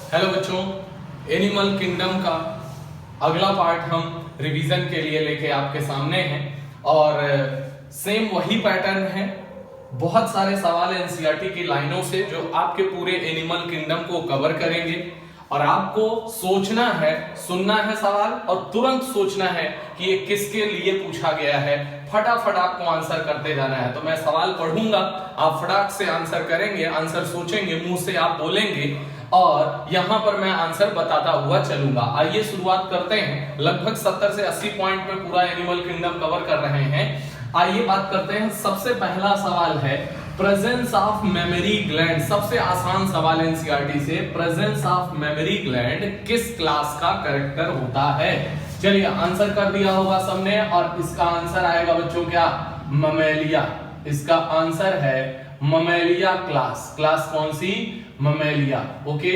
Hello बच्चों, animal kingdom का अगला पार्ट हम रिवीजन के लिए लेके आपके सामने हैं और सेम वही पैटर्न है। बहुत सारे सवाल एनसीईआरटी की लाइनों से जो आपके पूरे एनिमल किंगडम को कवर करेंगे और आपको सोचना है, सुनना है सवाल और तुरंत सोचना है कि ये किसके लिए पूछा गया है। फटाफट आपको आंसर करते जाना है। तो मैं सवाल पढ़ूंगा, आप फटाक से आंसर करेंगे, आंसर सोचेंगे, मुंह से आप बोलेंगे और यहां पर मैं आंसर बताता हुआ चलूंगा। आइए शुरुआत करते हैं। लगभग 70 से 80 पॉइंट में पूरा एनिमल किंगडम कवर कर रहे हैं। आइए बात करते हैं। सबसे पहला सवाल है प्रेजेंस ऑफ मेमोरी ग्लैंड। सबसे आसान सवाल एनसीईआरटी से, प्रेजेंस ऑफ मेमोरी ग्लैंड किस क्लास का कैरेक्टर होता है? चलिए, आंसर कर दिया होगा सबने और इसका आंसर आएगा बच्चों क्या? ममेलिया। इसका आंसर है ममेलिया क्लास। क्लास कौन सी? ममेलिया। ओके,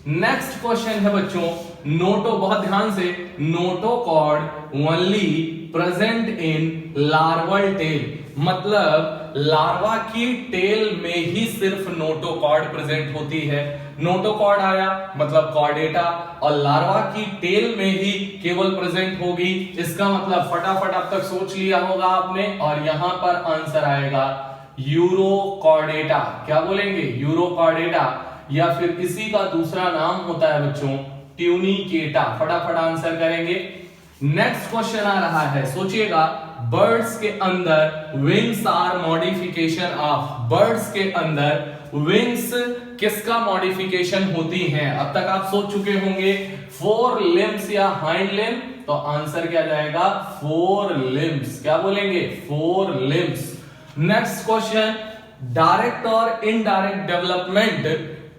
नेक्स्ट क्वेश्चन है बच्चों, नोटो, बहुत ध्यान से, notochord only present in larval tail. मतलब लार्वा की टेल में ही सिर्फ नोटोकॉर्ड प्रेजेंट होती है। नोटोकॉर्ड आया मतलब कॉर्डेटा और लार्वा की टेल में ही केवल प्रेजेंट होगी। इसका मतलब फटाफट अब तक सोच लिया होगा आपने और यहां पर आंसर आएगा यूरोकॉर्डेटा। क्या बोलेंगे? यूरोकॉर्डेटा, या फिर इसी का दूसरा नाम होता है बच्चों ट्यूनिकेटा। फटाफट आंसर करेंगे। नेक्स्ट क्वेश्चन आ रहा है, सोचिएगा, बर्ड्स के अंदर wings are modification of. Birds के अंदर विंग्स किसका मॉडिफिकेशन होती हैं? अब तक आप सोच चुके होंगे फोर लिम्स या हाइंड लिम्ब, तो आंसर क्या जाएगा? Four limbs. क्या बोलेंगे? Four limbs. Next question, direct और इनडायरेक्ट डेवलपमेंट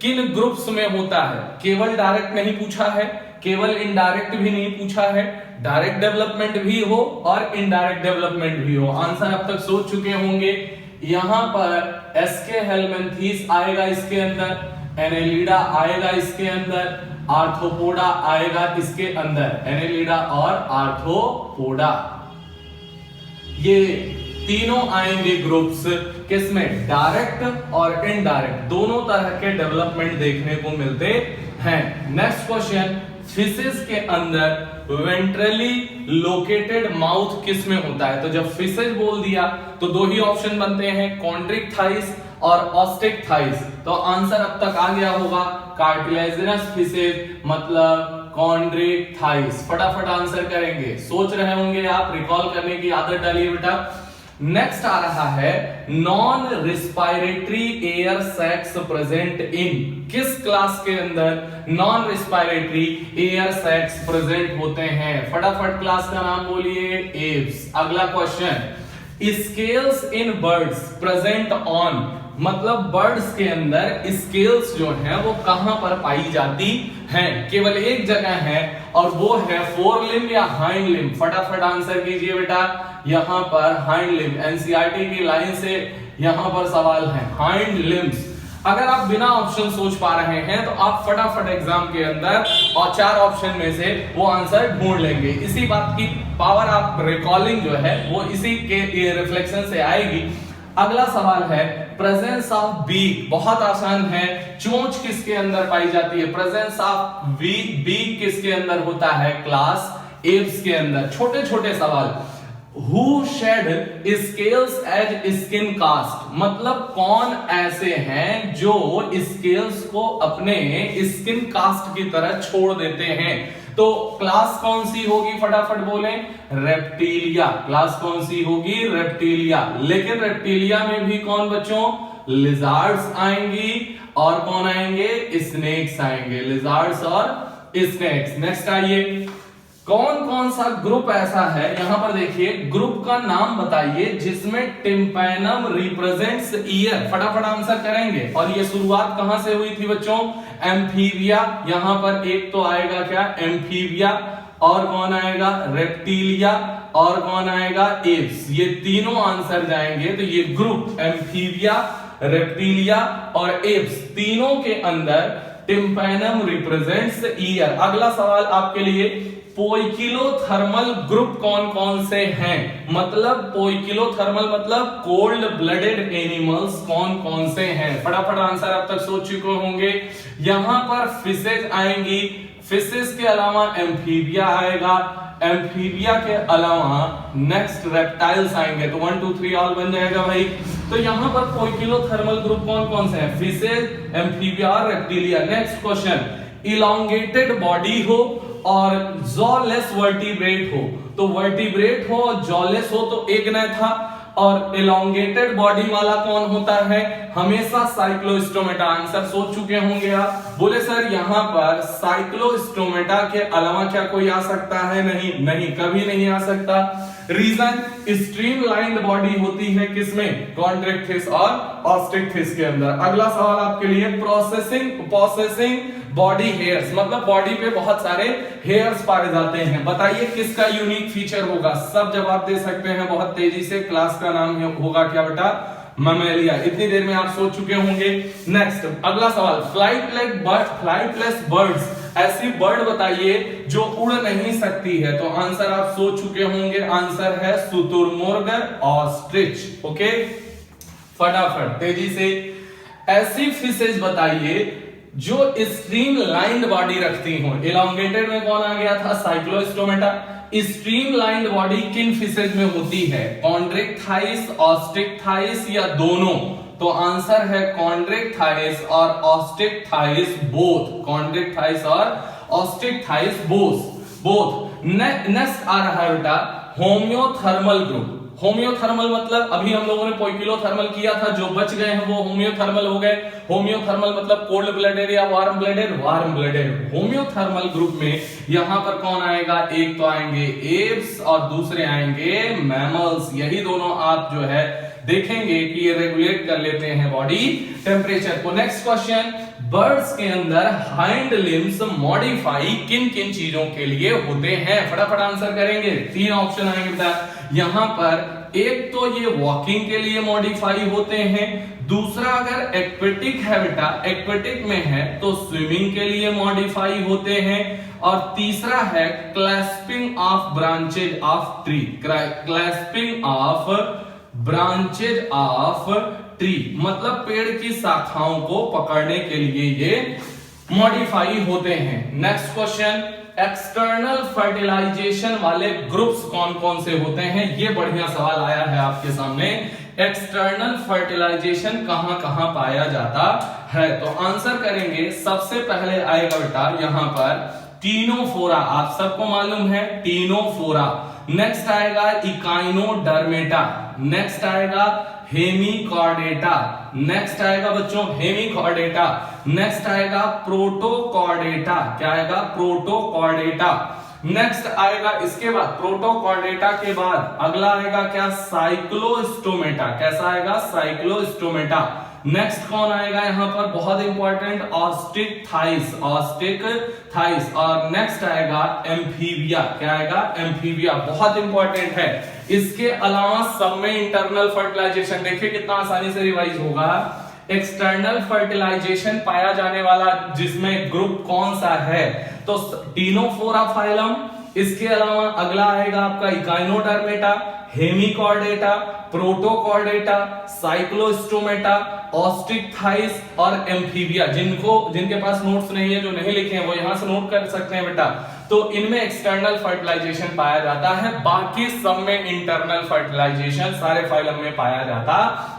किन ग्रुप्स में होता है? केवल डायरेक्ट नहीं पूछा है, केवल इनडायरेक्ट भी नहीं पूछा है, डायरेक्ट डेवलपमेंट भी हो और इनडायरेक्ट डेवलपमेंट भी हो। आंसर अब तक सोच चुके होंगे। यहां पर एसके हेलमिंथेस आएगा इसके अंदर, एनेलिडा आएगा इसके अंदर, आर्थ्रोपोडा आएगा इसके अंदर। एनेलिडा और आर्थ्रोपोडा, ये तीनों आएंगे ग्रुप्स किसमें? डायरेक्ट और इनडायरेक्ट, दोनों तरह के डेवलपमेंट देखने को मिलते हैं। नेक्स्ट क्वेश्चन, फिशेस के अंदर वेंट्रली लोकेटेड माउथ किस में होता है? तो जब फिशेस बोल दिया तो दो ही ऑप्शन बनते हैं, कॉन्ड्रिक थाइस और ऑस्टिक थाइस। तो आंसर अब तक आ गया होगा कार्टिलेजिनस फिशेस मतलब कॉन्ड्रिक थाइस। फटाफट आंसर करेंगे, सोच रहे होंगे आप, रिकॉल करने की आदत डालिए बेटा। नेक्स्ट आ रहा है, non respiratory air sacs present in. किस क्लास के अंदर non respiratory air sacs present होते हैं? फटाफट क्लास का नाम बोलिए, एव्स। अगला question, scales in birds present on. मतलब बर्ड्स के अंदर स्केल्स जो हैं वो कहां पर पाई जाती हैं? केवल एक जगह है और वो है फोर लिम्ब या हाइंड लिम्ब। फटाफट आंसर कीजिए बेटा, यहां पर हाइंड लिम्ब। एनसीईआरटी की लाइन से यहां पर सवाल है हाइंड लिम्ब्स। अगर आप बिना ऑप्शन सोच पा रहे हैं तो आप फटाफट एग्जाम के अंदर और 4 ऑप्शन में से वो आंसर ढूंढ लेंगे। इसी बात की पावर, आप रिकॉलिंग जो है वो इसी के रिफ्लेक्शन से आएगी। अगला सवाल है, प्रेजेंस ऑफ बीक। बहुत आसान है, चोंच किसके अंदर पाई जाती है? प्रेजेंस ऑफ बीक किसके अंदर होता है? क्लास एव्स के अंदर। छोटे छोटे सवाल, Who shed scales as skin cast? मतलब कौन ऐसे हैं जो स्केल्स को अपने स्किन कास्ट की तरह छोड़ देते हैं? तो क्लास कौन सी होगी? फटाफट बोलें, रेप्टिलिया। क्लास कौन सी होगी? रेप्टिलिया। लेकिन रेप्टिलिया में भी कौन बच्चों? लिजार्ड्स आएंगी और कौन आएंगे? स्नेक्स आएंगे। लिजार्ड्स और स्नेक्स। नेक्स्ट आइए, कौन कौन सा ग्रुप ऐसा है? यहां पर देखिए, ग्रुप का नाम बताइए जिसमें टिम्पैनम रिप्रेजेंट्स ईयर। फटाफट आंसर करेंगे। और ये शुरुआत कहां से हुई थी बच्चों? एम्फीबिया। यहां पर एक तो आएगा क्या? एम्फीबिया, और कौन आएगा? रेप्टिलिया, और कौन आएगा? एव्स। ये तीनों आंसर जाएंगे। तो ये ग्रुप एम्फीबिया, रेप्टिलिया और एव्स, तीनों के अंदर टिम्पैनम रिप्रेजेंट्स ईयर। अगला सवाल आपके लिए, पोइकिलोथर्मल ग्रुप कौन कौन से हैं, मतलब पोइकिलोथर्मल मतलब कोल्ड ब्लडेड एनिमल्स कौन कौन से हैं। फटाफट आंसर अब तक सोच चुके होंगे। यहां पर फिशेज आएंगी, फिशेज के अलावा एम्फीबिया आएगा, एम्फीबिया के अलावा नेक्स्ट रेप्टाइल्स आएंगे। तो 1 2 3 ऑल बन जाएगा भाई। तो यहां पर पोइकिलोथर्मल ग्रुप कौन कौन से हैं, फिशेज, एम्फीबिया और reptilia. Next question, elongated body हो और जॉलेस वर्टिब्रेट हो, तो वर्टिब्रेट हो और जॉलेस हो तो एक न था, और इलॉन्गेटेड बॉडी वाला कौन होता है, हमेशा साइक्लोस्टोमेटा। आंसर सोच चुके होंगे आप। बोले सर यहां पर साइक्लोस्टोमेटा के अलावा क्या कोई आ सकता है, नहीं, नहीं कभी नहीं आ सकता। रीजन, स्ट्रीमलाइंड बॉडी होती है किसमें, कॉन्ट्रैक्टिस और ऑस्टिक्टिस के अंदर। अगला सवाल आपके लिए, प्रोसेसिंग बॉडी हेयर्स, मतलब बॉडी पे बहुत सारे हेयर्स पाए जाते हैं, बताइए किसका यूनिक फीचर होगा। सब जवाब दे सकते हैं बहुत तेजी से। क्लास का नाम होगा क्या बेटा, ममेलिया। इतनी देर में आप सोच चुके होंगे। नेक्स्ट अगला सवाल, फ्लाइटलेस बर्ड्स, ऐसी बर्ड बताइए जो उड़ नहीं सकती है। तो आंसर आप सोच चुके होंगे, आंसर है शुतुरमुर्ग ऑस्ट्रिच। ओके, फटाफट तेजी से। ऐसी फिशेज बताइए जो स्ट्रीमलाइंड बॉडी रखती हो। इलॉन्गेटेड में कौन आ गया था, साइक्लोस्टोमेटा। स्ट्रीमलाइंड बॉडी किन फिशेज में होती है, कॉन्ड्रिक्टाइस, ऑस्टिक्टाइस या दोनों। तो आंसर है कॉन्ड्रिक्टाइस और ऑस्टिक्टाइस बोथ, कॉन्ड्रिक्टाइस और ऑस्टिक्टाइस बोथ। नेक्स्ट आ रहा है बेटा होम्योथर्मल ग्रुप। होम्योथर्मल मतलब अभी हम लोगों ने पोइकिलोथर्मल किया था, जो बच गए हैं वो होम्योथर्मल हो गए। होम्योथर्मल मतलब कोल्ड ब्लडेड या वार्म ब्लडेड। होम्योथर्मल ग्रुप में यहां पर कौन आएगा, एक तो आएंगे एप्स और दूसरे आएंगे मैमल्स। यही दोनों आप जो है देखेंगे कि ये रेगुलेट कर लेते हैं बॉडी टेम्परेचर को। नेक्स्ट क्वेश्चन, बर्ड्स के अंदर हाइंड लिम्स मॉडिफाई किन किन चीजों के लिए होते हैं, फटाफट आंसर करेंगे। 3 ऑप्शन आएंगे बेटा यहां पर। एक तो ये वॉकिंग के लिए मॉडिफाई होते हैं, दूसरा अगर एक्वेटिक है बेटा, एक्वेटिक में है तो स्विमिंग के लिए मॉडिफाई होते हैं, और तीसरा है clasping of branches of tree, clasping of branches of tree, मतलब पेड़ की शाखाओं को पकड़ने के लिए ये मॉडिफाई होते हैं। नेक्स्ट क्वेश्चन, एक्सटर्नल फर्टिलाइजेशन वाले ग्रुप्स कौन कौन से होते हैं, ये बढ़िया सवाल आया है आपके सामने। एक्सटर्नल फर्टिलाइजेशन कहां कहां पाया जाता है, तो आंसर करेंगे सबसे पहले आएगा बेटा यहां पर टीनोफोरा, आप सबको मालूम है टीनोफोरा। नेक्स्ट आएगा इकाइनोडर्मेटा, नेक्स्ट आएगा हेमिकॉर्डेटा, नेक्स्ट आएगा बच्चों हेमिकॉर्डेटा, नेक्स्ट आएगा प्रोटोकॉर्डेटा, क्या आएगा प्रोटोकॉर्डेटा। नेक्स्ट आएगा इसके बाद प्रोटोकॉर्डेटा के बाद अगला आएगा क्या, साइक्लोस्टोमेटा, कैसा आएगा साइक्लोस्टोमेटा। नेक्स्ट कौन आएगा यहां पर, बहुत इंपॉर्टेंट ऑस्टिक्टाइस, ऑस्टिक्टाइस। और नेक्स्ट आएगा एम्फीबिया, क्या आएगा एम्फीबिया, बहुत इंपॉर्टेंट है। इसके अलावा सब में इंटरनल फर्टिलाइजेशन, देखिए कितना आसानी से रिवाइज होगा। एक्सटर्नल फर्टिलाइजेशन पाया जाने वाला जिसमें ग्रुप कौन सा है, तो टीनोफोरा फाइलम। इसके अलावा अगला आएगा आपका इकाइनोडर्मेटा, हेमिकॉर्डेटा, प्रोटोकॉर्डेटा, साइक्लोस्टोमेटा, ऑस्टिक्टाइस और एम्फीबिया। जिनके पास नोट्स नहीं है, जो नहीं लिखे हैं, वो यहां से नोट कर सकते हैं बेटा। तो इनमें एक्सटर्नल फर्टिलाइजेशन पाया जाता है, बाकी सब में इंटरनल फर्टिलाइजेशन सारे फाइलम में पाया जाता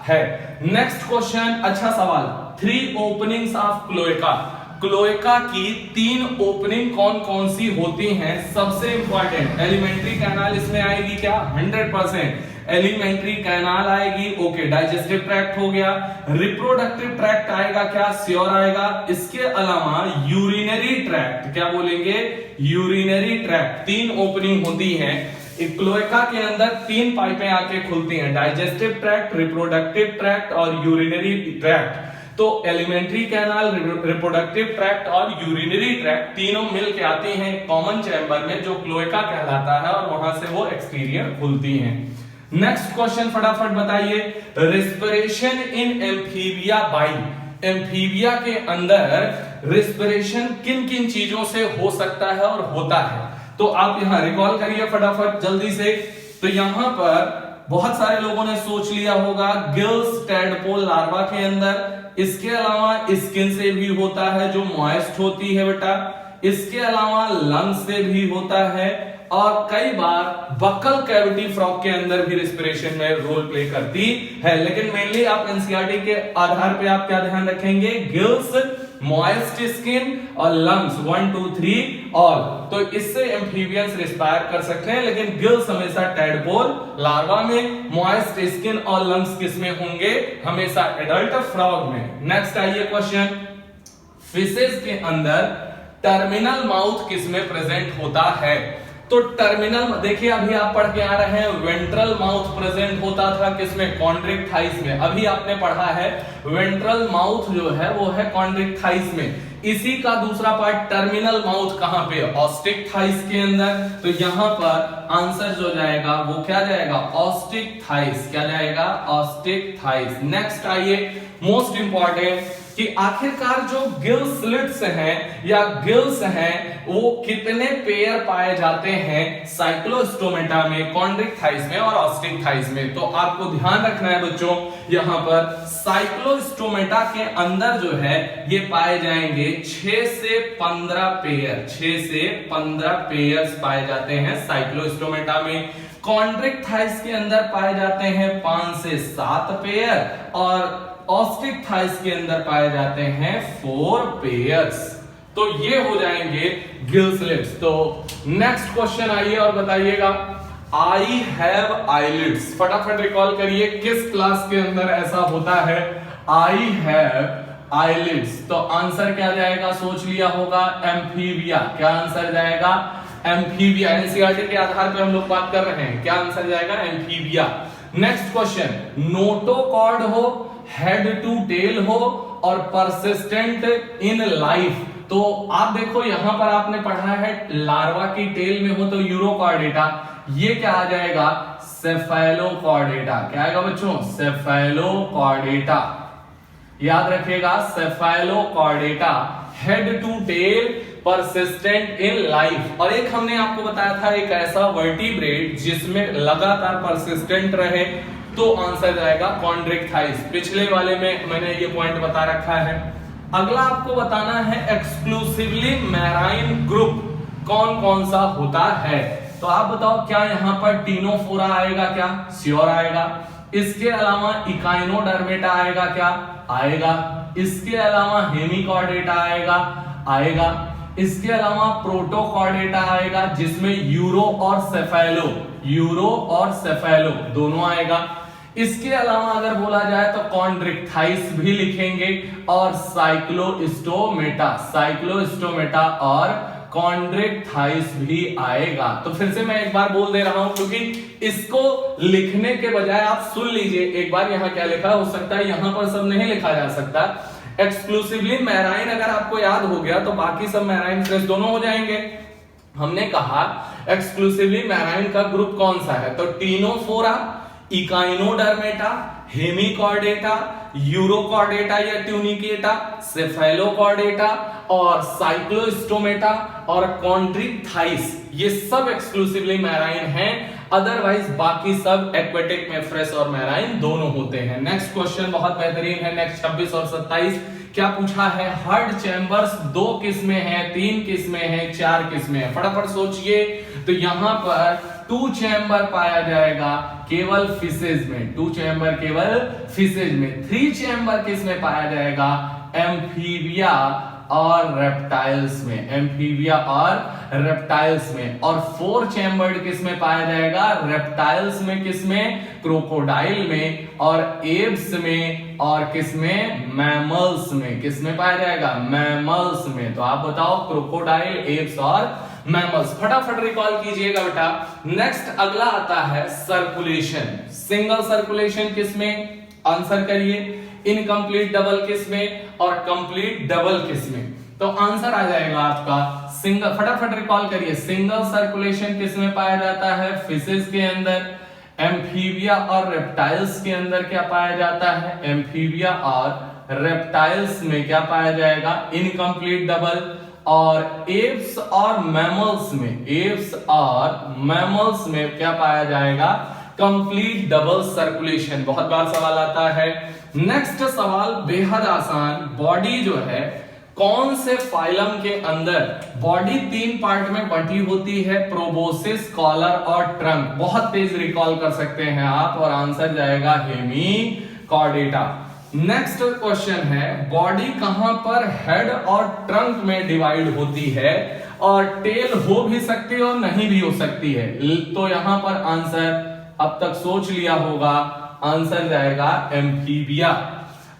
है। नेक्स्ट क्वेश्चन, अच्छा सवाल, 3 ओपनिंग्स ऑफ क्लोएका। क्लोएका की 3 ओपनिंग कौन कौन सी होती हैं, सबसे इंपॉर्टेंट एलिमेंट्री कैनाल इसमें आएगी क्या, 100% एलिमेंट्री कैनाल आएगी। ओके, डाइजेस्टिव ट्रैक्ट हो गया। रिप्रोडक्टिव ट्रैक्ट आएगा क्या, श्योर आएगा। इसके अलावा यूरिनरी ट्रैक्ट, क्या बोलेंगे यूरिनरी ट्रैक्ट, 3 ओपनिंग होती हैं। क्लोएका के अंदर 3 पाइपें आके खुलती हैं, डाइजेस्टिव ट्रैक्ट, रिप्रोडक्टिव ट्रैक्ट और यूरिनरी ट्रैक्ट। तो एलिमेंट्री कैनाल, रिप्रोडक्टिव ट्रैक्ट और यूरिनरी ट्रैक्ट तीनों मिल के आती हैं कॉमन चैम्बर में, जो क्लोएका कहलाता है, और वहां से वो एक्सटीरियर खुलती हैं। नेक्स्ट क्वेश्चन फटाफट बताइए, respiration in amphibia by, amphibia के अंदर रेस्पिरेशन किन किन चीजों से हो सकता है और होता है। तो आप यहां रिकॉल करिए फटाफट जल्दी से। तो यहां पर बहुत सारे लोगों ने सोच लिया होगा गिल्स टैडपोल लार्वा के अंदर, इसके अलावा स्किन से भी होता है जो मॉइस्ट होती है बेटा, इसके अलावा लंग्स से भी होता है, और कई बार बकल कैविटी फ्रॉग के अंदर भी रेस्पिरेशन में रोल प्ले करती है। लेकिन मेनली आप एनसीईआरटी के आधार पे आप क्या ध्यान रखेंगे, गिल्स, मॉइस्ट स्किन और लंग्स 1 2 3 ऑल। तो इससे एम्फीबियंस रिस्पायर कर सकते हैं, लेकिन गिल्स हमेशा टैडपोल लार्वा में, मॉइस्ट स्किन और लंग्स किसमें होंगे, हमेशा एडल्ट फ्रॉग में। नेक्स्ट आइए क्वेश्चन, फिशेस के अंदर टर्मिनल माउथ किसमें प्रेजेंट होता है। तो टर्मिनल देखिए अभी आप पढ़ के आ रहे हैं वेंट्रल माउथ प्रेजेंट होता था किसमें, कॉन्ड्रिक थाइस में। अभी आपने पढ़ा है वेंट्रल माउथ जो है वो है कॉन्ड्रिक थाइस में। इसी का दूसरा पार्ट टर्मिनल माउथ कहां पे, ऑस्टिक थाइस के अंदर। तो यहां पर आंसर जो जाएगा वो क्या जाएगा, ऑस्टिक थाइस। क्या जाएगा, ऑस्टिक थाइस। नेक्स्ट आइए मोस्ट इंपॉर्टेंट कि आखिरकार जो गिल स्लिट्स हैं या गिल्स हैं वो कितने पेयर पाए जाते हैं साइक्लोस्टोमेटा में, कॉन्ड्रिक थाइस में और ऑस्टिक थाइस में। तो आपको ध्यान रखना है बच्चों, यहां पर साइक्लोस्टोमेटा के अंदर जो है ये पाए जाएंगे 6 से 15 पेयर, 6 से 15 पेयर्स पाए जाते हैं साइक्लोस्टोमेटा में। कॉन्ड्रिक थाइस के अंदर पाए जाते हैं 5 से 7 पेयर और ऑस्टिक थाइस के अंदर पाए जाते हैं 4 पेयर्स। तो ये हो जाएंगे गिल स्लिट्स। तो नेक्स्ट क्वेश्चन आइए और बताइएगा, आई हैव आईलिड्स। फटाफट रिकॉल करिए किस क्लास के अंदर ऐसा होता है, आई हैव आईलिड्स। तो आंसर क्या जाएगा, सोच लिया होगा, एम्फीबिया। क्या आंसर जाएगा, एम्फीबिया। एनसीईआरटी के आधार पर हम लोग बात कर रहे हैं, क्या आंसर जाएगा, एम्फीबिया। नेक्स्ट क्वेश्चन, नोटोकॉर्ड हो, हेड टू टेल हो और परसिस्टेंट इन लाइफ। तो आप देखो यहां पर आपने पढ़ा है लार्वा की टेल में हो तो यूरोकॉर्डेटा, ये क्या आ जाएगा, सेफेलोकॉर्डेटा। क्या आएगा बच्चों, सेफेलोकॉर्डेटा। याद रखिएगा cephalochordata, head to tail, persistent in life. और एक हमने आपको बताया था एक ऐसा वर्टिब्रेट जिसमें लगातार परसिस्टेंट रहे, तो आंसर जाएगा कॉन्ड्रिक थाइस। पिछले वाले में मैंने ये पॉइंट बता रखा है। अगला आपको बताना है एक्सक्लूसिवली मैराइन ग्रुप कौन कौन सा होता है। तो आप बताओ क्या यहां पर टीनोफोरा आएगा, क्या श्योर आएगा। इसके अलावा इकाइनोडर्मेटा आएगा, क्या आएगा। इसके अलावा हेमिकॉर्डेटा आएगा, आएगा। इसके अलावा प्रोटोकॉर्डेटा आएगा जिसमें यूरो और सेफेलो दोनों आएगा। इसके अलावा अगर बोला जाए तो कॉन्ड्रिक थाइस भी लिखेंगे और साइक्लोस्टोमेटा और कॉन्ड्रिक थाइस भी आएगा। तो फिर से मैं एक बार बोल दे रहा हूं क्योंकि इसको लिखने के बजाय आप सुन लीजिए एक बार यहां क्या लिखा, हो सकता है यहां पर सब नहीं लिखा जा सकता। एक्सक्लूसिवली मैराइन अगर आपको याद हो गया तो बाकी सब मैराइन फ्रेश दोनों हो जाएंगे। हमने कहा एक्सक्लूसिवली मैराइन का ग्रुप कौन सा है, तो टीनोफोरा, इकाइनोडर्मेटा, हेमिकॉर्डेटा, यूरोकॉर्डेटा या ट्यूनिकेटा, सेफेलोकॉर्डेटा और साइक्लोस्टोमेटा और कॉन्ड्रिक थाइस, ये सब एक्सक्लूसिवली मैराइन हैं। अदरवाइज बाकी सब एक्वेटिक में फ्रेश और मैराइन दोनों होते हैं। नेक्स्ट क्वेश्चन बहुत बेहतरीन है, नेक्स्ट 26 और 27 क्या पूछा है, हार्ड चैम्बर्स 2 किस्में हैं, 3 किस्में हैं, 4 किस्में हैं, फटाफट सोचिए। तो यहां पर 2 चैम्बर पाया जाएगा केवल फिशेज में, 2 चैम्बर केवल फिशेज में। 3 चैम्बर किस में पाया जाएगा, एम्फीबिया और रेप्टाइल्स में, एम्फीबिया और रेप्टाइल्स में। और 4 चैम्बर्ड किस में पाया जाएगा, रेप्टाइल्स में, किस में, क्रोकोडाइल में और एब्स में और किस में, मैमल्स में। किस में पाया जाएगा, मैमल्स में। तो आप बताओ क्रोकोडाइल, एब्स और मैमल्स, फटाफट रिकॉल कीजिएगा बेटा। नेक्स्ट अगला आता है सर्कुलेशन। सिंगल सर्कुलेशन किस में, आंसर करिए। इनकम्प्लीट डबल किस में और कंप्लीट डबल किस में। तो आंसर आ जाएगा आपका सिंगल, फटाफट रिकॉल करिए। सिंगल सर्कुलेशन किस में पाया जाता है, फिशेज के अंदर। एम्फीबिया और रेप्टाइल्स के अंदर क्या पाया जाता है, एम्फीबिया और रेप्टाइल्स में क्या पाया जाएगा, इनकम्प्लीट डबल। और एप्स और मैमल्स में क्या पाया जाएगा? Complete double circulation. बहुत बार सवाल आता है। नेक्स्ट सवाल बेहद आसान, बॉडी जो है कौन से फाइलम के अंदर बॉडी 3 पार्ट में बंटी होती है? प्रोबोसिस, कॉलर और ट्रंक। बहुत तेज रिकॉल कर सकते हैं आप और आंसर जाएगा हेमिकॉर्डेटा। नेक्स्ट क्वेश्चन है, बॉडी कहां पर हेड और ट्रंक में डिवाइड होती है? और टेल हो भी सकती है और नहीं भी हो सकती है। तो यहां पर आंसर अब तक सोच लिया होगा, आंसर जाएगा एम्फीबिया।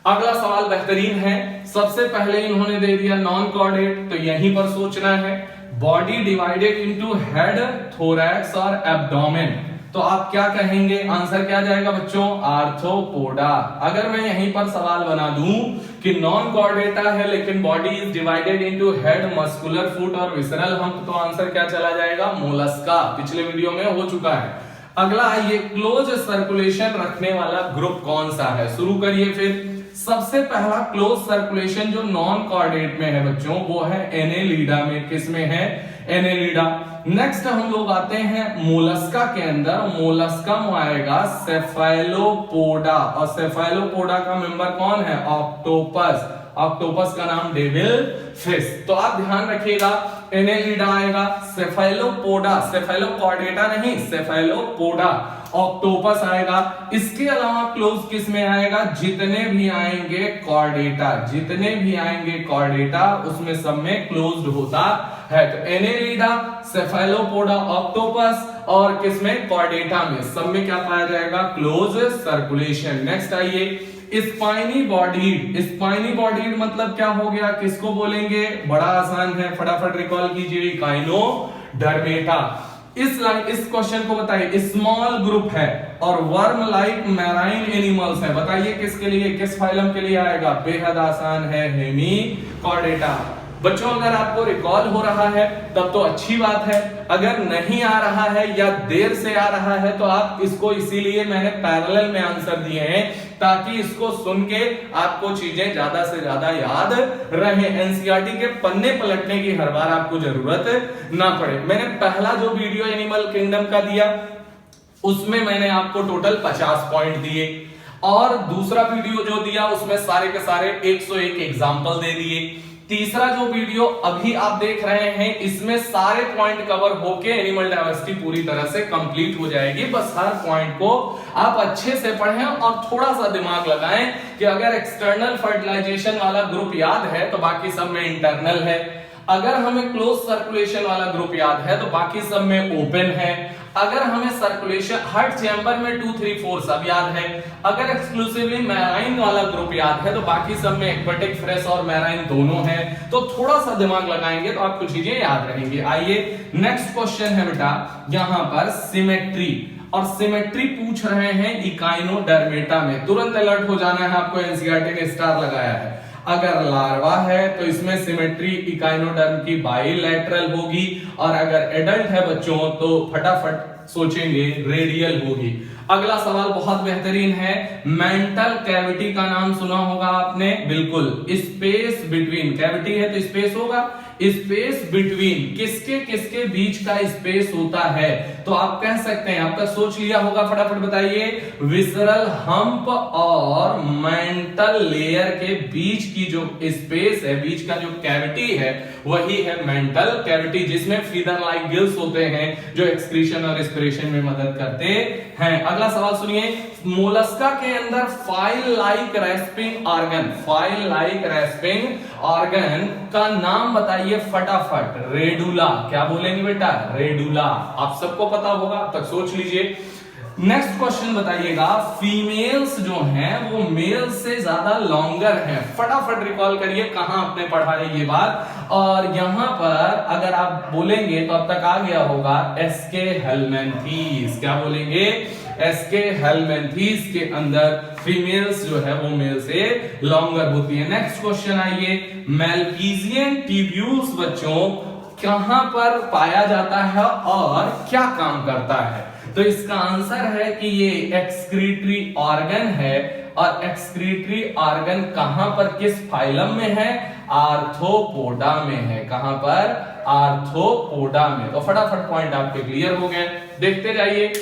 अगला सवाल बेहतरीन है, सबसे पहले इन्होंने दे दिया नॉन कॉर्डेट, तो यहीं पर सोचना है। Body divided into head, thorax और एब्डोमेन, तो आप क्या कहेंगे? आंसर क्या जाएगा बच्चों? आर्थ्रोपोडा। अगर मैं यहीं पर सवाल बना दूं कि नॉन कॉर्डेटा है लेकिन body is divided into head, muscular foot और विसरल हम्प, तो आंसर क्या चला जाएगा? मोलस्का। पिछले वीडियो में हो चुका है। अगला आइए, क्लोज सर्कुलेशन रखने वाला ग्रुप कौन सा है? शुरू करिए फिर। सबसे पहला क्लोज सर्कुलेशन जो नॉन कॉर्डेट में है बच्चों, वो है एनेलिडा में। किसमें है? एनेलिडा। नेक्स्ट हम लोग आते हैं मोलस्का के अंदर। मोलस्का में आएगा सेफेलोपोडा, और सेफेलोपोडा का मेंबर कौन है? ऑक्टोपस। ऑक्टोपस का नाम डेविल फिश। तो आप ध्यान रखिएगा, एनेलिडा आएगा, सेफेलोपोडा, सेफेलोकॉर्डेटा नहीं, सेफेलोपोडा, ऑक्टोपस आएगा। इसके अलावा क्लोज किस में आएगा? जितने भी आएंगे कॉर्डेटा, उसमें सब में क्लोज्ड होता है। तो एनेलिडा, सेफेलोपोडा, ऑक्टोपस और किसमें? कॉर्डेटा में, सब में क्या पाया जाएगा? Close circulation. नेक्स्ट आइए, स्पाइनी बॉडीड मतलब क्या हो गया? किसको बोलेंगे? बड़ा आसान है, फटाफट रिकॉल कीजिए, इकाइनोडर्मेटा। इस क्वेश्चन को बताइए, स्मॉल ग्रुप है और वर्म लाइक मैराइन एनिमल्स है, बताइए किसके लिए, किस फाइलम के लिए आएगा? बेहद आसान है, हेमिकॉर्डेटा। बच्चों अगर आपको रिकॉल हो रहा है तब तो अच्छी बात है, अगर नहीं आ रहा है या देर से आ रहा है तो आप इसको, इसीलिए मैंने पैरेलल में आंसर दिए हैं ताकि इसको सुन के आपको चीजें ज्यादा से ज्यादा याद रहे, एनसीईआरटी के पन्ने पलटने की हर बार आपको जरूरत ना पड़े। मैंने पहला जो वीडियो एनिमल किंगडम का दिया उसमें मैंने आपको टोटल 50 पॉइंट दिए, और दूसरा वीडियो जो दिया उसमें सारे के सारे 101 एग्जाम्पल दे दिए। तीसरा जो वीडियो अभी आप देख रहे हैं इसमें सारे पॉइंट कवर होके एनिमल डायवर्सिटी पूरी तरह से कंप्लीट हो जाएगी। बस हर पॉइंट को आप अच्छे से पढ़ें और थोड़ा सा दिमाग लगाएं कि अगर एक्सटर्नल फर्टिलाइजेशन वाला ग्रुप याद है तो बाकी सब में इंटरनल है, अगर हमें क्लोज सर्कुलेशन वाला ग्रुप याद है तो बाकी सब में ओपन है, अगर हमें सर्कुलेशन हार्ट चैम्बर में 2, 3, 4 सब याद है, अगर एक्सक्लूसिवली मैराइन वाला ग्रुप याद है तो बाकी सब में एक्वेटिक, फ्रेश और मैराइन दोनों है। तो थोड़ा सा दिमाग लगाएंगे तो आपको चीजें याद रहेंगी। आइए नेक्स्ट क्वेश्चन है बेटा, यहां पर सिमेट्री, और सिमेट्री पूछ रहे हैं इकाइनोडर्मेटा में। तुरंत अलर्ट हो जाना है आपको, एनसीईआरटी ने स्टार लगाया है। अगर लार्वा है तो इसमें सिमेट्री इकाइनोडर्म की बाइलैटरल होगी, और अगर एडल्ट है बच्चों तो फटाफट सोचेंगे रेडियल होगी। अगला सवाल बहुत बेहतरीन है, मेंटल कैविटी का नाम सुना होगा आपने, बिल्कुल। स्पेस बिटवीन, कैविटी है तो स्पेस होगा, स्पेस बिटवीन किसके किसके बीच का स्पेस होता है? तो आप कह सकते हैं, अब तक सोच लिया होगा, फटाफट बताइए। विसरल हम्प और मेंटल लेयर के बीच की जो स्पेस है, बीच का जो कैविटी है, वही है मेंटल कैविटी, जिसमें फीदर लाइक गिल्स होते हैं जो एक्सक्रीशन और रेस्पिरेशन में मदद करते हैं। अगला सवाल सुनिए, मोलस्का के अंदर file like respiring organ, file like respiring organ का नाम बताइए फटाफट। रेडुला। क्या बोलेंगे बेटा? रेडुला। आप सबको पता होगा, अब तक सोच लीजिए। नेक्स्ट क्वेश्चन बताइएगा, फीमेल्स जो हैं वो मेल से ज्यादा लॉन्गर हैं, फटाफट रिकॉल करिए कहां आपने पढ़ा है ये बात। और यहां पर अगर आप बोलेंगे तो अब तक आ गया होगा एसके हेलमेंथीस। क्या बोलेंगे? एसके हेलमेंथीस के अंदर फीमेल्स जो है वो मेल से लॉन्गर होती है। नेक्स्ट क्वेश्चन आइए, मैल्पीजियन ट्यूब्यूल्स बच्चों कहां पर पाया जाता है और क्या काम करता है? तो इसका आंसर है कि ये एक्सक्रीटरी ऑर्गन है, और एक्सक्रीटरी ऑर्गन कहां पर, किस फाइलम में है? आर्थ्रोपोडा में है। कहां पर? आर्थ्रोपोडा में। तो फटाफट पॉइंट आपके क्लियर हो गए। देखते जाइए,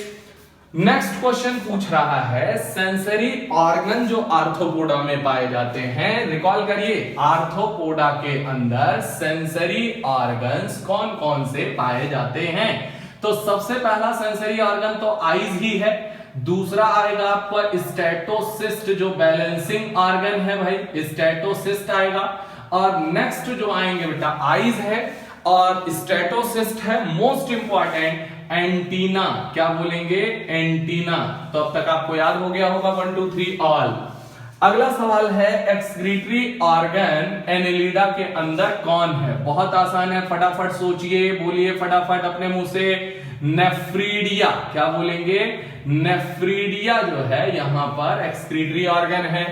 नेक्स्ट क्वेश्चन पूछ रहा है सेंसरी ऑर्गन जो आर्थ्रोपोडा में पाए जाते हैं। रिकॉल करिए, आर्थ्रोपोडा के अंदर सेंसरी ऑर्गन्स कौन कौन से पाए जाते हैं। तो सबसे पहला सेंसरी ऑर्गन तो आईज ही है। दूसरा आएगा आपका स्टेटोसिस्ट जो बैलेंसिंग ऑर्गन है भाई, स्टेटोसिस्ट आएगा। और नेक्स्ट जो आएंगे बेटा आईज है और स्टेटोसिस्ट है। मोस्ट इंपॉर्टेंट एंटीना, क्या बोलेंगे? एंटीना। तो अब तक आपको याद हो गया होगा 1 2 3 ऑल। अगला सवाल है एक्सक्रीटरी ऑर्गन एनेलिडा के अंदर कौन है? बहुत आसान है, फटाफट सोचिए, बोलिए फटाफट अपने मुंह से। नेफ्रीडिया। क्या बोलेंगे? नेफ्रीडिया जो है यहां पर एक्सक्रीटरी ऑर्गन है।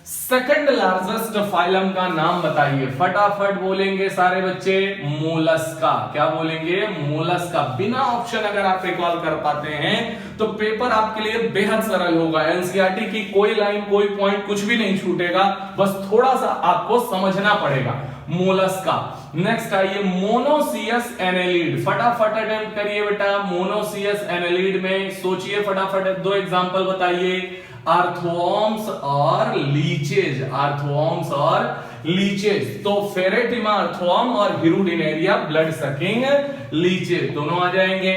सेकंड लार्जेस्ट फाइलम का नाम बताइए, फटाफट बोलेंगे सारे बच्चे। मोलस्का। क्या बोलेंगे? मोलस्का। बिना ऑप्शन अगर आप रिकॉल कर पाते हैं तो पेपर आपके लिए बेहद सरल होगा। एनसीईआरटी की कोई लाइन, कोई पॉइंट, कुछ भी नहीं छूटेगा, बस थोड़ा सा आपको समझना पड़ेगा। मोलस्का। नेक्स्ट आइए मोनोसियस एनेलिड। फटाफट अटेम्प्ट करिए बेटा। मोनोसियस एनेलिड में सोचिए फटाफट, 2 एग्जांपल बताइए। आर्थ्रोवर्म्स और लीचेज। आर्थ्रोवर्म्स और लीचेज। तो फेरेटिमा आर्थ्रोवर्म और हिरुडिनेरिया ब्लड सकिंग लीचेज दोनों आ जाएंगे।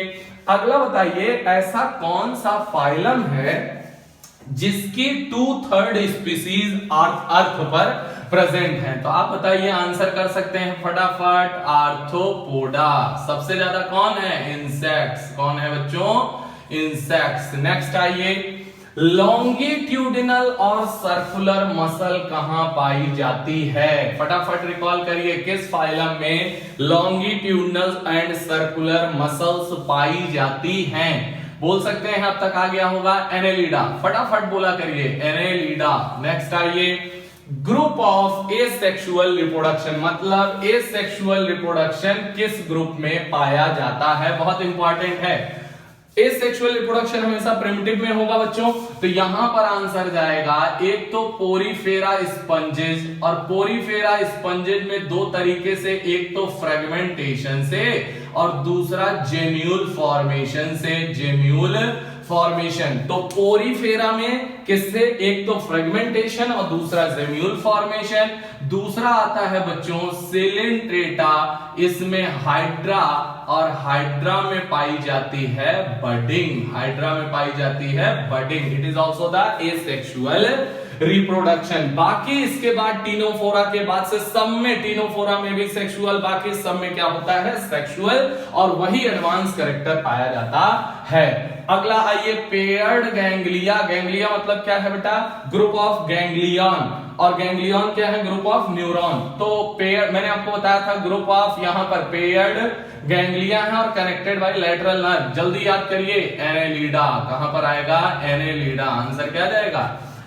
अगला बताइए ऐसा कौन सा फाइलम है जिसकी 2/3 स्पीसीज अर्थ पर प्रेजेंट है? तो आप बताइए, आंसर कर सकते हैं फटाफट। आर्थ्रोपोडा। सबसे ज्यादा कौन है? इंसेक्ट्स। कौन है बच्चों? इंसेक्ट्स। नेक्स्ट आइए, लॉन्गिट्यूडिनल और सर्कुलर मसल कहां पाई जाती है? फटाफट रिकॉल करिए, किस फाइलम में लॉन्गिट्यूडिनल एंड सर्कुलर मसल्स पाई जाती हैं? बोल सकते हैं, अब तक आ गया होगा एनेलिडा। फटाफट बोला करिए, एनेलिडा। नेक्स्ट आइए, ग्रुप ऑफ एसेक्सुअल रिप्रोडक्शन, मतलब एसेक्सुअल रिप्रोडक्शन किस ग्रुप में पाया जाता है? बहुत इंपॉर्टेंट है। एसेक्सुअल रिप्रोडक्शन हमेशा प्रिमिटिव में होगा बच्चों। तो यहां पर आंसर जाएगा, एक तो पोरीफेरा स्पंजेस, और पोरीफेरा स्पंजेस में 2 तरीके से, एक तो फ्रेगमेंटेशन से और दूसरा जेम्यूल फॉर्मेशन से। Gemmule formation. तो पोरीफेरा में किससे? एक तो फ्रेगमेंटेशन और दूसरा जेम्यूल फॉर्मेशन। दूसरा आता है बच्चों सिलिंट्रेटा, इसमें हाइड्रा, और हाइड्रा में पाई जाती है बडिंग। हाइड्रा में पाई जाती है budding. It is also the asexual reproduction. बाकी इसके बाद टीनोफोरा के बाद से सब में, टीनोफोरा में भी सेक्सुअल, बाकी सब में क्या होता है? सेक्सुअल। और वही एडवांस कैरेक्टर पाया जाता है। अगला आइए पेयर्ड गैंग्लिया। गैंग्लिया मतलब क्या है बेटा? Group of ganglion. और गैंग्लियन क्या है? Group of neuron. तो पेयर, मैंने आपको बताया था ग्रुप ऑफ, यहां पर पेयर्ड गैंग्लिया है और कनेक्टेड बाय लैटरल नर्व। जल्दी याद करिए, एनेलिडा। कहां पर आएगा? एनेलिडा। आंसर क्या जाएगा?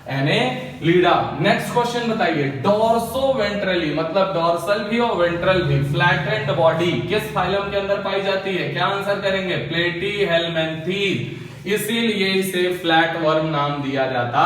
एनेलिडा। नेक्स्ट क्वेश्चन बताइए, डोर्सो वेंट्रली, मतलब डोर्सल भी और वेंट्रल भी, फ्लैटेंड बॉडी किस फाइलम के अंदर पाई जाती है? क्या आंसर करेंगे? प्लेटीहेल्मिन्थीज। इसीलिए इसे फ्लैट वर्म नाम दिया जाता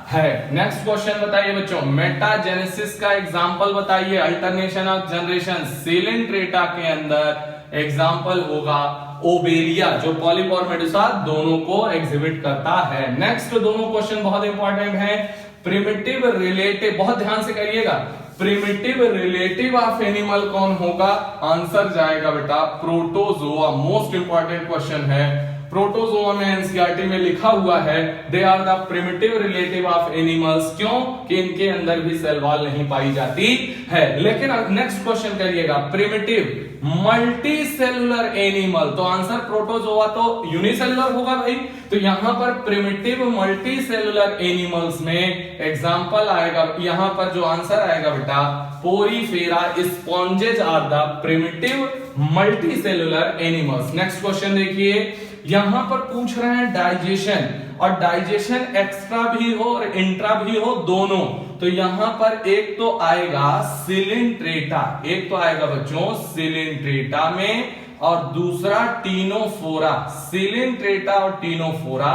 है। नेक्स्ट क्वेश्चन बताइए बच्चों, मेटाजेनेसिस का एग्जांपल बताइए। अल्टरनेशन ऑफ जनरेशन, सिलिंट्रेटा के अंदर एग्जांपल होगा ओबेरिया, जो पॉलिप और मेडुसा दोनों को एग्जिबिट करता है। नेक्स्ट दोनों क्वेश्चन बहुत इंपॉर्टेंट है। प्रिमिटिव रिलेटिव, बहुत ध्यान से करिएगा, प्रिमिटिव रिलेटिव ऑफ एनिमल कौन होगा? आंसर जाएगा बेटा प्रोटोजोआ। मोस्ट इंपॉर्टेंट क्वेश्चन है। प्रोटोजोआ में एनसीईआरटी में लिखा हुआ है they are the primitive relative of animals. क्यों? कि इनके अंदर भी सेल वॉल नहीं पाई जाती है। लेकिन नेक्स्ट क्वेश्चन करिएगा, प्रिमिटिव मल्टी सेलुलर एनिमल, तो आंसर प्रोटोजोआ तो यूनिसेलुलर होगा भाई। तो यहां पर प्रिमिटिव मल्टी सेलुलर एनिमल्स में एग्जांपल आएगा, यहां पर जो आंसर आएगा बेटा porifera sponges are the primitive multi cellular animals. Next question देखिए, यहां पर पूछ रहे हैं डाइजेशन, और डाइजेशन एक्स्ट्रा भी हो और इंट्रा भी हो दोनों। तो यहां पर एक तो आएगा सिलिंट्रेटा, एक तो आएगा बच्चों सिलिंट्रेटा में, और दूसरा टीनोफोरा। सिलिंट्रेटा और टीनोफोरा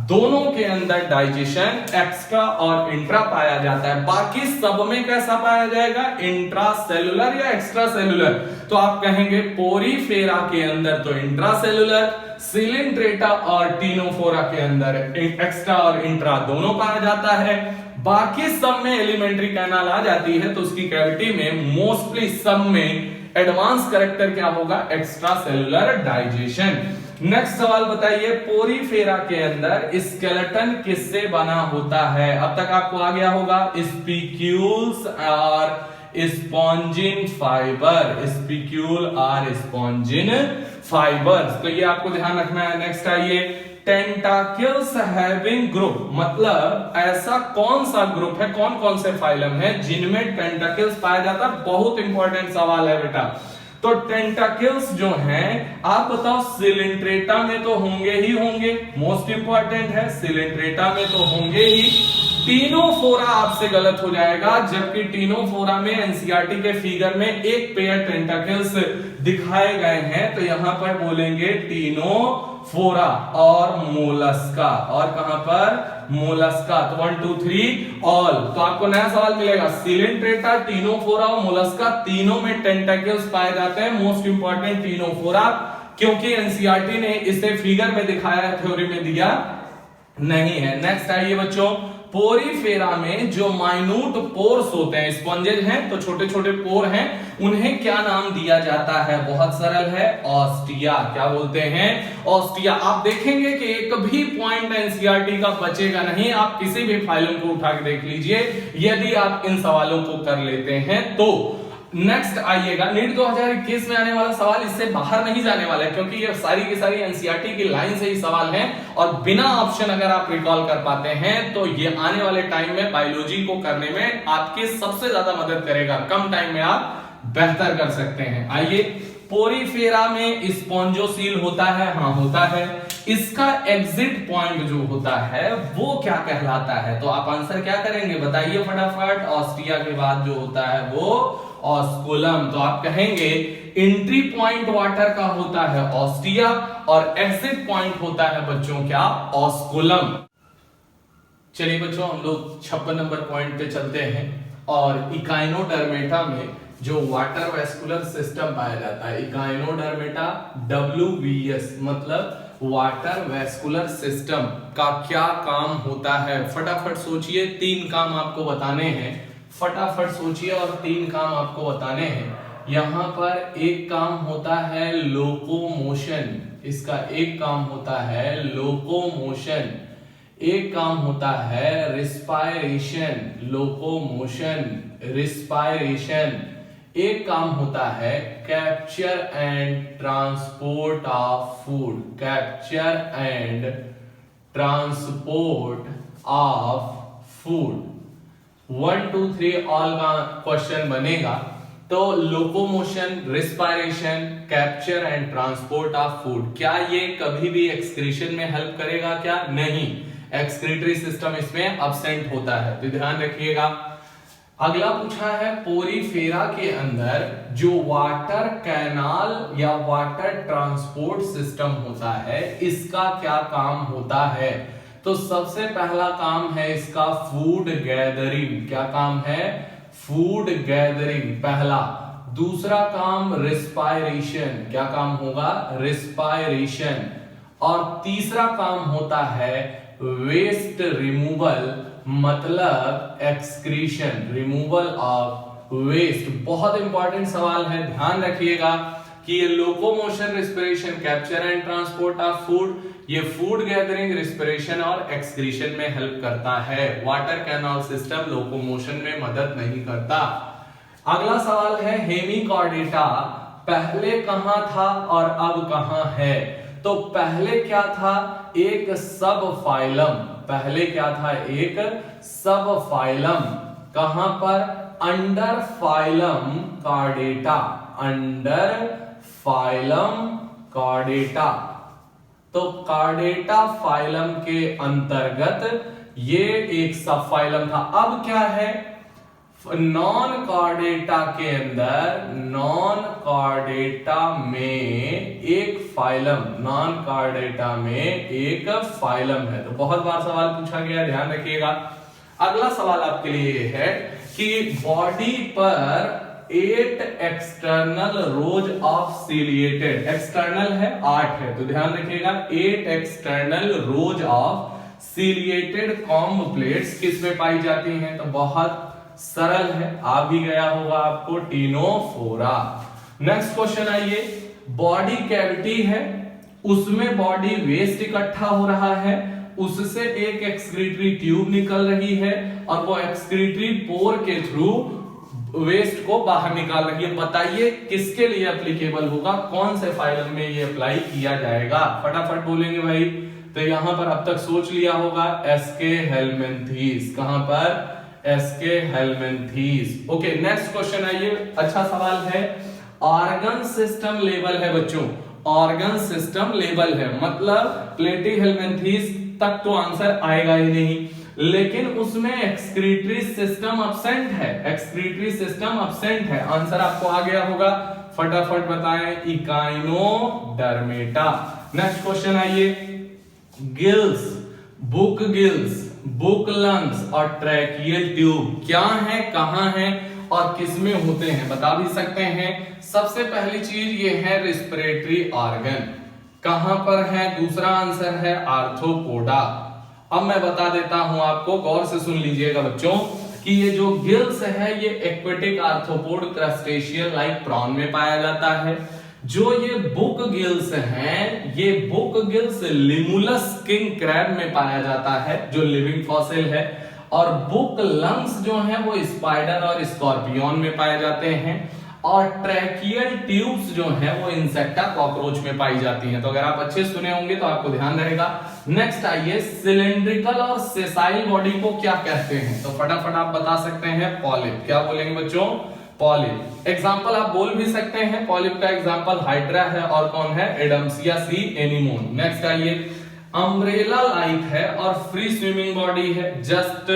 दोनों के अंदर डाइजेशन एक्स्ट्रा और इंट्रा पाया जाता है। बाकी सब में कैसा पाया जाएगा, इंट्रा सेलुलर या एक्स्ट्रा सेलुलर। तो आप कहेंगे पोरीफेरा के अंदर तो इंट्रा सेलुलर, सिलिंड्रेटा और टीनोफोरा के अंदर एक्स्ट्रा और इंट्रा दोनों पाया जाता है। बाकी सब में एलिमेंट्री कैनाल आ जाती है, तो उसकी कैविटी में मोस्टली सब में एडवांस कैरेक्टर क्या होगा, एक्स्ट्रा सेलुलर डाइजेशन। नेक्स्ट सवाल बताइए, पोरीफेरा के अंदर स्केलेटन किससे बना होता है? अब तक आपको आ गया होगा, स्पिक्यूल्स और स्पॉन्जिन फाइबर, स्पिक्यूल और स्पॉन्जिन फाइबर्स, तो ये आपको ध्यान रखना है। नेक्स्ट आइए, टेंटाकल्स हैविंग ग्रुप, मतलब ऐसा कौन सा ग्रुप है, कौन कौन से फाइलम है जिनमें टेंटाकल्स पाया जाता है? बहुत इंपॉर्टेंट सवाल है बेटा। तो टेंटाकल्स जो हैं, आप बताओ सिलिंड्रेटा में तो होंगे ही होंगे, मोस्ट इंपॉर्टेंट है, सिलिंड्रेटा में तो होंगे ही। टीनोफोरा आपसे गलत हो जाएगा, जबकि टीनोफोरा में एनसीईआरटी के फिगर में एक पेयर टेंटाकल्स दिखाए गए हैं, तो यहां पर बोलेंगे टीनोफोरा और मोलस्का, और कहां पर, मोलस्का। तो 1 2 3 ऑल, तो आपको नया सवाल मिलेगा, सिलिंड्रेटा, टीनोफोरा और मोलस्का तीनों में टेंटाकल्स पाए जाते हैं। मोस्ट इंपॉर्टेंट टीनोफोरा, क्योंकि एनसीईआरटी ने इसे फिगर में दिखाया है, थ्योरी में दिया नहीं है। नेक्स्ट आइए बच्चों, पोरीफेरा में जो माइन्यूट पोर्स होते हैं, स्पॉन्जेज हैं तो छोटे छोटे पोर हैं, उन्हें क्या नाम दिया जाता है? बहुत सरल है, ऑस्टिया। क्या बोलते हैं? ऑस्टिया। आप देखेंगे कि एक भी पॉइंट एनसीईआरटी का बचेगा नहीं, आप किसी भी फाइलम को उठा के देख लीजिए, यदि आप इन सवालों को कर लेते हैं तो। नेक्स्ट आइएगा, नीट 2021 में आने वाला सवाल इससे बाहर नहीं जाने वाला है, क्योंकि ये सारी की सारी एनसीईआरटी की लाइन से ही सवाल हैं, और बिना ऑप्शन अगर आप रिकॉल कर पाते हैं तो ये आने वाले टाइम में बायोलॉजी को करने में आपकी सबसे ज्यादा मदद करेगा, कम टाइम में आप बेहतर कर सकते हैं। आइए, पोरीफेरा में स्पॉन्जोसील होता है? हाँ होता है। इसका एग्जिट पॉइंट जो होता है वो क्या कहलाता है? तो आप आंसर क्या करेंगे बताइए फटाफट। ऑस्टिया के बाद जो होता है वो ऑस्कुलम। तो आप कहेंगे एंट्री पॉइंट वाटर का होता है ऑस्टिया, और एग्जिट पॉइंट होता है बच्चों क्या, ऑस्कुलम। चलिए बच्चों, हम लोग 56 नंबर पॉइंट पे चलते हैं, और इकाइनोडर्मेटा में जो वाटर वेस्कुलर सिस्टम पाया जाता है, इकाइनोडर्मेटा WVS मतलब वाटर वेस्कुलर सिस्टम का क्या काम होता है? फटाफट सोचिए, 3 काम आपको बताने हैं, फटाफट सोचिए और 3 काम आपको बताने हैं। यहां पर एक काम होता है लोकोमोशन, इसका एक काम होता है लोकोमोशन, एक काम होता है रिस्पायरेशन, लोकोमोशन, रिस्पायरेशन, एक काम होता है capture and transport of food, capture and transport of food. 1 2 3 all का क्वेश्चन बनेगा, तो locomotion, respiration, capture and transport of food, क्या ये कभी भी एक्सक्रीशन में हेल्प करेगा? क्या नहीं, एक्सक्रीटरी सिस्टम इसमें एब्सेंट होता है, तो ध्यान रखिएगा। अगला पूछा है, पोरीफेरा के अंदर जो वाटर कैनाल या वाटर ट्रांसपोर्ट सिस्टम होता है, इसका क्या काम होता है? तो सबसे पहला काम है इसका फूड गैदरिंग। क्या काम है? फूड गैदरिंग पहला। दूसरा काम रिस्पायरेशन, क्या काम होगा? रिस्पायरेशन। और तीसरा काम होता है वेस्ट रिमूवल, मतलब एक्सक्रीशन, रिमूवल ऑफ वेस्ट। बहुत इंपॉर्टेंट सवाल है, ध्यान रखिएगा कि ये locomotion, respiration, capture and transport of food, ये फूड गैदरिंग, रिस्पिरेशन और एक्सक्रीशन में हेल्प करता है। वाटर कैनाल सिस्टम लोकोमोशन में मदद नहीं करता। अगला सवाल है, हेमिकॉर्डेटा पहले कहां था और अब कहां है? तो पहले क्या था? एक सब फाइलम, पहले क्या था? एक सब फाइलम। कहां पर? Under phylum Chordata, under phylum Chordata. तो कॉर्डेटा फाइलम के अंतर्गत ये एक सब फाइलम था। अब क्या है? नॉन कॉर्डेटा के अंदर, नॉन कॉर्डेटा में एक फाइलम, नॉन कॉर्डेटा में एक फाइलम है। तो बहुत बार सवाल पूछा गया, ध्यान रखिएगा। अगला सवाल आपके लिए है कि बॉडी पर 8 external rose of ciliated, external है 8 है, तो ध्यान रखिएगा 8 external rose of ciliated comb plates किस में पाई जाती हैं? तो बहुत सरल है, आ भी गया होगा आपको, टीनोफोरा। नेक्स्ट क्वेश्चन आइए, बॉडी कैविटी है, उसमें बॉडी वेस्ट इकट्ठा हो रहा है, उससे एक एक्सक्रीटरी ट्यूब निकल रही है और वो एक्सक्रीटरी पोर के थ्रू वेस्ट को बाहर निकाल रही है। बताइए किसके लिए एप्लीकेबल होगा, कौन से फाइलम में ये अप्लाई किया जाएगा? फटाफट बोलेंगे भाई। तो यहां पर अब तक सोच लिया होगा, एसके हेलमिंथेस। कहां पर? एसके हेलमिंथेस। ओके, नेक्स्ट क्वेश्चन आइए, अच्छा सवाल है। ऑर्गन सिस्टम लेवल है बच्चों, ऑर्गन सिस्टम लेवल है, मतलब प्लेटी हेलमिंथेस तक तो आंसर आएगा ही नहीं, लेकिन उसमें एक्सक्रीटरी सिस्टम एब्सेंट है, एक्सक्रीटरी सिस्टम एब्सेंट है। आंसर आपको आ गया होगा, फटाफट बताएं, इकाइनोडर्मेटा। नेक्स्ट क्वेश्चन आइए, gills, book gills, book lungs और ट्रैकियल ट्यूब क्या है, कहां है और किसमें होते हैं? बता भी सकते हैं। सबसे पहली चीज ये है रिस्पिरेटरी ऑर्गन, कहां पर है? दूसरा आंसर है आर्थ्रोपोडा। अब मैं बता देता हूं आपको, गौर से सुन लीजिएगा बच्चों, कि ये जो गिल्स है ये aquatic arthropod crustacean like prawn में पाया जाता है। जो ये बुक गिल्स हैं, ये book gills Limulus king crab में पाया जाता है, जो लिविंग फॉसिल है। और बुक लंग्स जो है वो स्पाइडर और स्कॉर्पियन में पाए जाते हैं। और ट्रैकियल ट्यूब्स जो है वो इंसेक्टा कॉकरोच में पाई जाती हैं। तो अगर आप अच्छे सुने होंगे तो आपको ध्यान रहेगा। नेक्स्ट आइए, सिलेंड्रिकल और सेसाइल बॉडी को क्या कहते हैं? तो फटाफट आप बता सकते हैं, पॉलिप। क्या बोलेंगे बच्चों? पॉलिप। एग्जाम्पल आप बोल भी सकते हैं, पॉलिप का एग्जाम्पल हाइड्रा है और कौन है? एडम्सिया सी एनीमोन। नेक्स्ट आइए, अम्ब्रेला लाइक है और फ्री स्विमिंग बॉडी है, जस्ट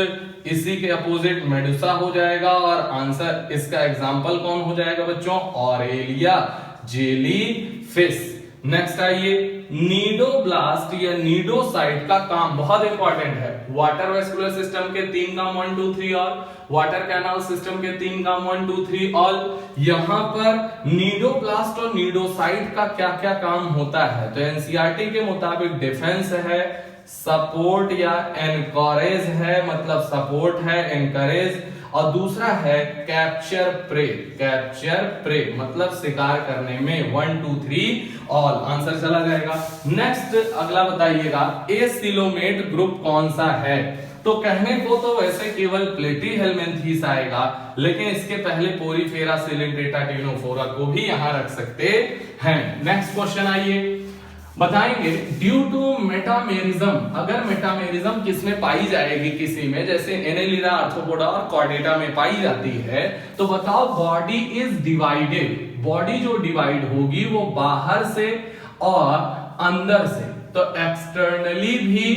इसी के अपोजिट मेडुसा हो जाएगा। और आंसर इसका एग्जाम्पल कौन हो जाएगा बच्चों? Aurelia jelly fish. नेक्स्ट आइए, नीडोब्लास्ट या नीडोसाइट का काम बहुत इंपॉर्टेंट है। वाटर वेस्कुलर सिस्टम के 3 काम 1 2 3 और वाटर कैनाल सिस्टम के 3 काम 1 2 3 ऑल। यहां पर नीडोब्लास्ट और नीडोसाइट का क्या क्या काम होता है? तो एनसीईआरटी के मुताबिक डिफेंस है, सपोर्ट या एनकरेज है, मतलब सपोर्ट है, एनकरेज। और दूसरा है कैप्चर प्रे, कैप्चर प्रे मतलब शिकार करने में। 1 2 3 ऑल आंसर चला जाएगा। नेक्स्ट अगला बताइएगा, एसिलोमेट ग्रुप कौन सा है? तो कहने को तो वैसे केवल प्लेटी हेलमिंथेस आएगा, लेकिन इसके पहले पोरीफेरा, सिलेंड्रेटा, टीनोफोरा को भी यहां रख सकते हैं। नेक्स्ट क्वेश्चन आइए, बताएंगे ड्यू टू मेटामेरिज्म, अगर मेटामेरिज्म किसमें पाई जाएगी किसी में, जैसे एनेलिडा, आर्थ्रोपोडा और कॉर्डेटा में पाई जाती है, तो बताओ बॉडी इज डिवाइडेड, बॉडी जो डिवाइड होगी वो बाहर से और अंदर से, तो एक्सटर्नली भी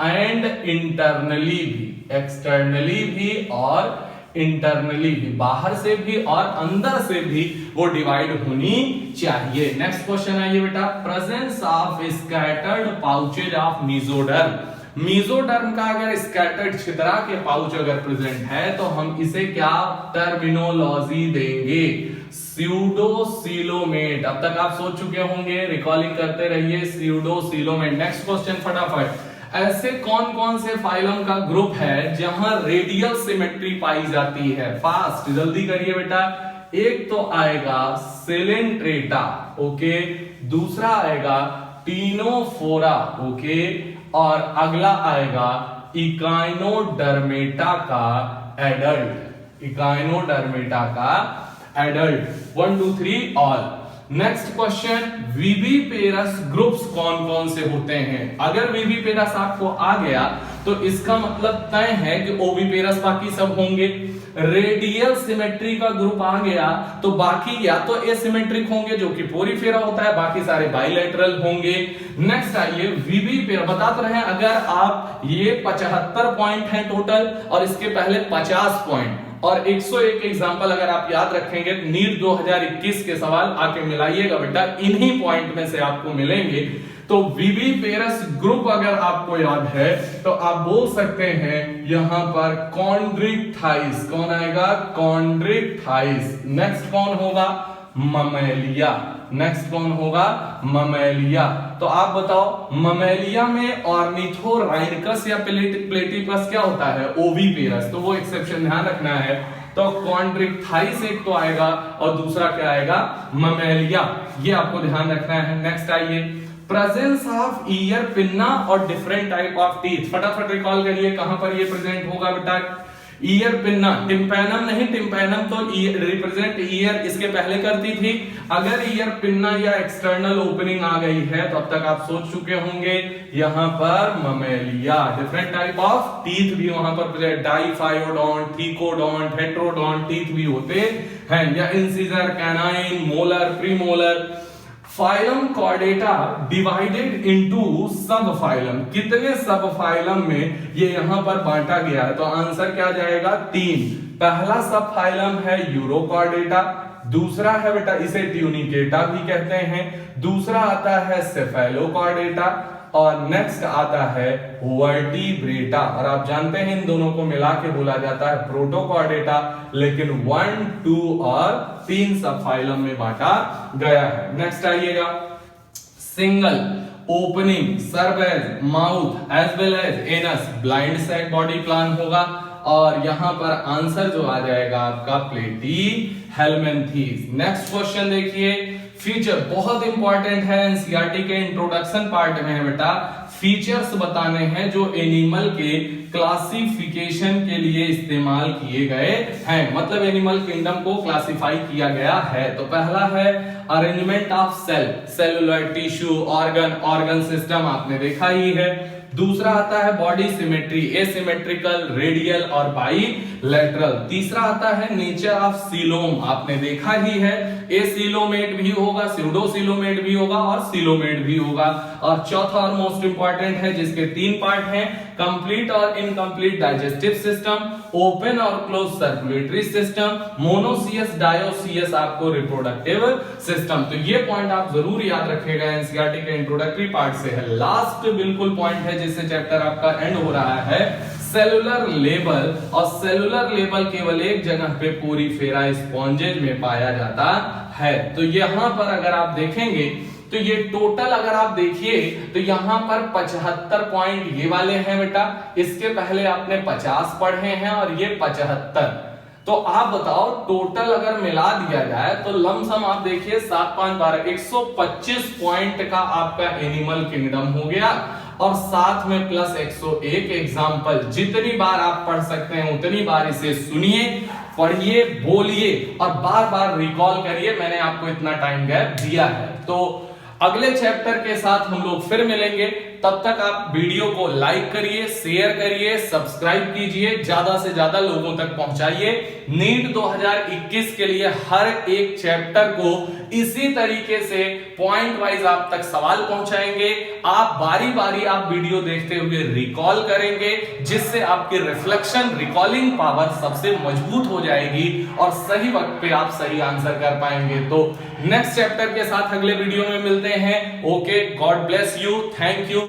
एंड इंटरनली भी, एक्सटर्नली भी और इंटरनली भी, बाहर से भी और अंदर से भी वो डिवाइड होनी चाहिए। नेक्स्ट क्वेश्चन आइए बेटा, presence of scattered pouches of mesoderm, mesoderm का अगर स्कैटर्ड छितरा के पाउच अगर प्रेजेंट है तो हम इसे क्या टर्मिनोलॉजी देंगे? स्यूडोसिलोमेट। अब तक आप सोच चुके होंगे, रिकॉलिंग करते रहिए, स्यूडोसिलोमेट। नेक्स्ट क्वेश्चन फटाफट, ऐसे कौन कौन से फाइलम का ग्रुप है जहां रेडियल सिमेट्री पाई जाती है? फास्ट जल्दी करिए बेटा। एक तो आएगा सिलेंट्रेटा, ओके, दूसरा आएगा टीनोफोरा, ओके, और अगला आएगा इकाइनोडर्मेटा का एडल्ट, इकाइनोडर्मेटा का adult. 1 2 3 all. Next question, viviparous groups कौन कौन से होते हैं? अगर विविपेरस आपको आ गया तो इसका मतलब तय है कि ओविपेरस बाकी सब होंगे। रेडियल सिमेट्री का ग्रुप आ गया तो बाकी या तो एसिमेट्रिक होंगे जो कि पोरीफेरा होता है, बाकी सारे बाइलेटरल होंगे। नेक्स्ट आइए विविपेरा, बता तो रहे हैं अगर आप ये 75 पॉइंट है टोटल और इसके पहले 50 पॉइंट और 101 एग्जांपल अगर आप याद रखेंगे नीट 2021 के सवाल आके मिलाइएगा बेटा, इन्हीं पॉइंट में से आपको मिलेंगे। तो विविपेरस ग्रुप अगर आपको याद है तो आप बोल सकते हैं यहां पर कॉन्ड्रिक्टाइस। कौन आएगा? कॉन्ड्रिक्टाइस। नेक्स्ट कौन होगा? ममेलिया। नेक्स्ट कौन होगा? ममेलिया। तो आप बताओ ममेलिया में ऑर्निथोराइनकस या प्लेटिपस क्या होता है? ओविपेरस। तो वो एक्सेप्शन ध्यान रखना है। तो कॉन्ड्रिक्टाइस एक तो आएगा और दूसरा क्या आएगा? ममेलिया। ये आपको ध्यान रखना है। नेक्स्ट आइए प्रेजेंस ऑफ ईयर पिन्ना और डिफरेंट टाइप ऑफ टीथ। फटाफट रिकॉल करिए कहां पर ये प्रेजेंट होगा बेटा? ईयर पिन्ना, टिम्पैनम नहीं, टिम्पैनम तो रिप्रेजेंट ईयर इसके पहले करती थी। अगर ईयर पिन्ना या एक्सटर्नल ओपनिंग आ गई है तो अब तक आप सोच चुके होंगे यहां पर Mammalia. Different type of teeth भी वहां पर डाइफायोडोंट, थीकोडोंट, हेट्रोडोंट टीथ भी होते हैं, या incisor, canine, molar, premolar. Phylum Chordata divided into सब फाइलम। कितने सब फाइलम में ये यहां पर बांटा गया है? तो आंसर क्या जाएगा? 3। पहला सब फाइलम है यूरोकॉर्डेटा, दूसरा है बेटा इसे ट्यूनिकेटा भी कहते हैं, दूसरा आता है सेफेलोकॉर्डेटा और नेक्स्ट आता है वर्टिब्रेटा। और आप जानते हैं इन दोनों को मिला के बोला जाता है प्रोटोकॉर्डेटा, लेकिन 1, 2 और 3 सब फाइलम में बांटा गया है। नेक्स्ट आइएगा single opening serves mouth as well as anus blind sac body plan होगा और यहां पर आंसर जो आ जाएगा आपका प्लेटी हेलमेंथीज। नेक्स्ट क्वेश्चन देखिए, फीचर बहुत इंपॉर्टेंट है, एनसीईआरटी के इंट्रोडक्शन पार्ट में है बेटा। फीचर्स बताने हैं जो एनिमल के क्लासिफिकेशन के लिए इस्तेमाल किए गए हैं, मतलब एनिमल किंगडम को क्लासिफाई किया गया है। तो पहला है arrangement of cell, cellular tissue, organ system आपने देखा ही है। दूसरा आता है बॉडी सिमेट्री, एसिमेट्रिकल, रेडियल और बाइलेटरल। तीसरा आता है नेचर ऑफ सीलोम, आपने देखा ही है, एसीलोमेट भी होगा, स्यूडोसीलोमेट भी होगा और सीलोमेट भी होगा। और चौथा और मोस्ट इंपॉर्टेंट है जिसके 3 पार्ट हैं, कंप्लीट और इनकम्प्लीट डाइजेस्टिव सिस्टम, ओपन और close circulatory system, monoecious dioecious आपको रिप्रोडक्टिव सिस्टम। तो ये पॉइंट आप जरूर याद रखिएगा, एनसीईआरटी के इंट्रोडक्टरी पार्ट से है। लास्ट बिल्कुल पॉइंट है जिससे चैप्टर आपका एंड हो रहा है, सेलुलर लेवल। और सेलुलर लेवल केवल एक जगह पे पोरीफेरा स्पॉन्जेज में पाया जाता है। तो यहां पर अगर आप देखेंगे तो ये टोटल अगर आप देखिए तो यहां पर 75 पॉइंट ये वाले हैं बेटा, इसके पहले आपने 50 पढ़े हैं और ये 75। तो आप बताओ टोटल अगर मिला दिया जाए तो लमसम आप देखिए 7, 5, 12, 125 पॉइंट का आपका एनिमल किंगडम हो गया। और साथ में प्लस 101 एग्जाम्पल। जितनी बार आप पढ़ सकते हैं उतनी बार इसे सुनिए, पढ़िए, बोलिए और बार बार रिकॉल करिए। मैंने आपको इतना टाइम गैप दिया है। तो अगले चैप्टर के साथ हम लोग फिर मिलेंगे। तब तक आप वीडियो को लाइक करिए, शेयर करिए, सब्सक्राइब कीजिए, ज्यादा से ज्यादा लोगों तक पहुंचाइए। नीट 2021 के लिए हर एक चैप्टर को इसी तरीके से पॉइंट वाइज आप तक सवाल पहुंचाएंगे। आप बारी बारी आप वीडियो देखते हुए रिकॉल करेंगे, जिससे आपकी रिफ्लेक्शन रिकॉलिंग पावर सबसे मजबूत हो जाएगी और सही वक्त पे आप सही आंसर कर पाएंगे। तो नेक्स्ट चैप्टर के साथ अगले वीडियो में मिलते हैं। Okay, God bless you, thank you.